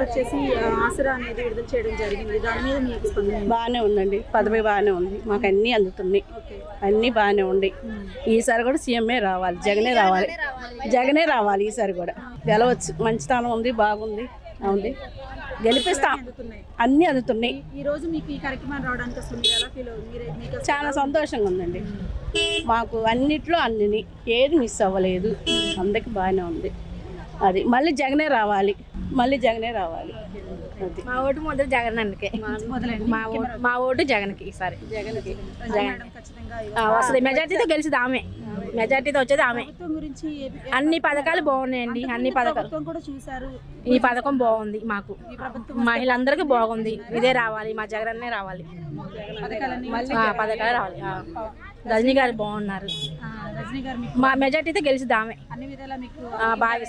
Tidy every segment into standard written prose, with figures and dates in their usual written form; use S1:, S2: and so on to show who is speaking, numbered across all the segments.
S1: వచ్చేసి ఆసరా అనేది విడుదల చేయడం జరిగింది. దాని మీద మీకు స్పందన?
S2: బాగానే ఉందండి, పదవి బాగానే ఉంది, మాకు అన్నీ అందుతున్నాయి, అన్నీ బాగానే ఉంది. ఈసారి కూడా సీఎంఏ రావాలి, జగనే రావాలి ఈసారి కూడా గెలవచ్చు. మంచితనం ఉంది, బాగుంది, ఉంది, గెలిపిస్తాం, అన్నీ అందుతున్నాయి.
S1: ఈ రోజు మీకు ఈ కార్యక్రమాన్ని రావడానికి అసలు మీరు ఎలా ఫీల్ అవుతుంది?
S2: చాలా సంతోషంగా ఉందండి, మాకు అన్నిట్లో అన్ని ఏది మిస్ అవ్వలేదు, అందరికి బాగానే ఉంది. అది మళ్ళీ జగనే రావాలి, అది
S3: మా ఓటు మొదలు జగన్ అందుకే మా ఓటు జగన్కి ఈసారి వస్తుంది. మెజార్టీతో గెలిచింది ఆమె, మెజార్టీతో వచ్చేది ఆమె. అన్ని పథకాలు బాగున్నాయండి, అన్ని పథకాలు కూడా చూసారు. ఈ పథకం బాగుంది, మాకు మహిళలందరికీ బాగుంది. ఇదే రావాలి, మా జగనన్నే రావాలి, పథకాలు రావాలి. రజనీ గారు బాగున్నారు, మా మెజార్టీతో గెలిచింది ఆమె. బాగా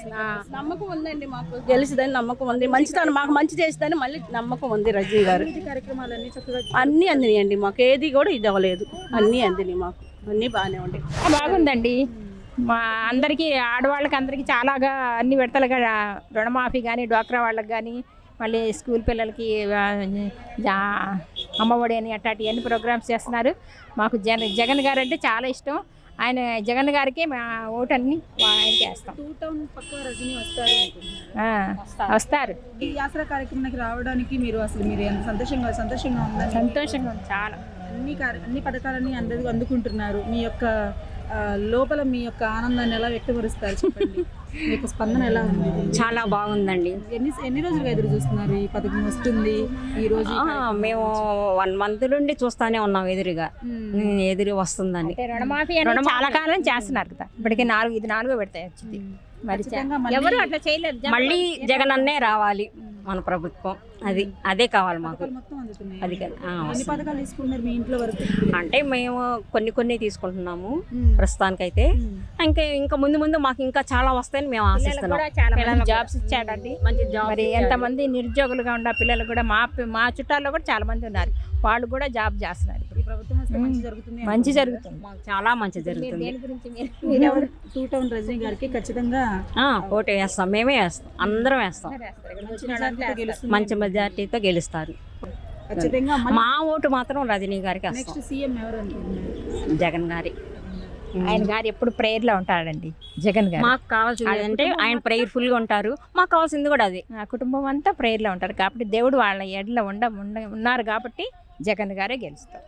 S2: నమ్మకం ఉందండి, మాకు గెలిచిదని నమ్మకం ఉంది. మంచితనం, మాకు మంచి చేస్తుందని మళ్ళీ నమ్మకం ఉంది. రజనీ గారు అన్నీ అందినాయండి, మాకు ఏది కూడా ఇది అవ్వలేదు, అన్నీ అందినాయి, మాకు అన్నీ బాగానే ఉండే.
S3: బాగుందండి, మా అందరికీ ఆడవాళ్ళకి అందరికీ చాలాగా అన్ని విడతలుగా రుణమాఫీ కానీ, డ్వాక్రా వాళ్ళకి కానీ, మళ్ళీ స్కూల్ పిల్లలకి అమ్మఒడి అని అట్లాంటి అన్ని ప్రోగ్రామ్స్ చేస్తున్నారు. మాకు జగన్ గారు అంటే చాలా ఇష్టం. ఆయన జగన్ గారికి మా ఓటు అన్ని ఆయనకి వేస్తాం. వస్తారు.
S1: ఈ ఆసరా కార్యక్రమానికి రావడానికి మీరు ఎంత సంతోషంగా ఉన్నారు?
S3: సంతోషంగా ఉంది చాలా.
S1: అన్ని పథకాలని అందరూ అందుకుంటున్నారు. మీ యొక్క లోపల మీ యొక్క ఆనందాన్ని ఎలా వ్యక్తపరుస్తారు చెప్పండి? మీకు స్పందన ఎలా ఉంది?
S4: చాలా బాగుందండి.
S1: ఎన్ని రోజులుగా ఎదురు చూస్తున్నారు ఈ పథకం వస్తుంది? ఈ రోజు
S4: మేము 1 month నుండి చూస్తానే ఉన్నాం, ఎదురు వస్తుందని.
S3: రుణమాఫీ చాలా కాలం చేస్తున్నారు కదా, ఇప్పటికే ఇది 4వ విడత వచ్చింది. మరి ఎవరు అట్లా చేయలేదు.
S4: మళ్ళీ జగన్ అన్నే రావాలి మన ప్రభుత్వం, అదే కావాలి మాకు. అది అంటే మేము కొన్ని తీసుకుంటున్నాము ప్రస్తుతానికైతే. ఇంకా ముందు మాకు ఇంకా చాలా వస్తాయని మేము ఆశిస్తున్నాం.
S3: జాబ్స్ ఇచ్చాడండి, మంచి జాబ్. మరి ఎంతమంది నిరుద్యోగులుగా ఉన్న పిల్లలు కూడా మా చుట్టాల్లో కూడా చాలా మంది ఉన్నారు, వాళ్ళు కూడా జాబ్ చేస్తున్నారు. మంచి జరుగుతుంది,
S4: చాలా మంచి జరుగుతుంది.
S1: రజనీ గారికి ఖచ్చితంగా
S4: ఓటు వేస్తాం, మేమే వేస్తాం, అందరం వేస్తాం. మంచి మెజార్టీతో గెలుస్తారు. మా ఓటు మాత్రం రజనీ గారికి వేస్తాం, జగన్ గారి.
S3: ఆయన గారు ఎప్పుడు ప్రేయర్ లో ఉంటాడండి జగన్ గారు.
S4: మాకు కావాల్సింది అంటే ఆయన ప్రేయర్ఫుల్ గా ఉంటారు, మాకు కావాల్సింది కూడా అదే.
S3: ఆ కుటుంబం అంతా ప్రేయర్ లో ఉంటారు కాబట్టి దేవుడు వాళ్ళ ఎడలో ఉన్నారు కాబట్టి జగన్ గారే గెలుస్తారు.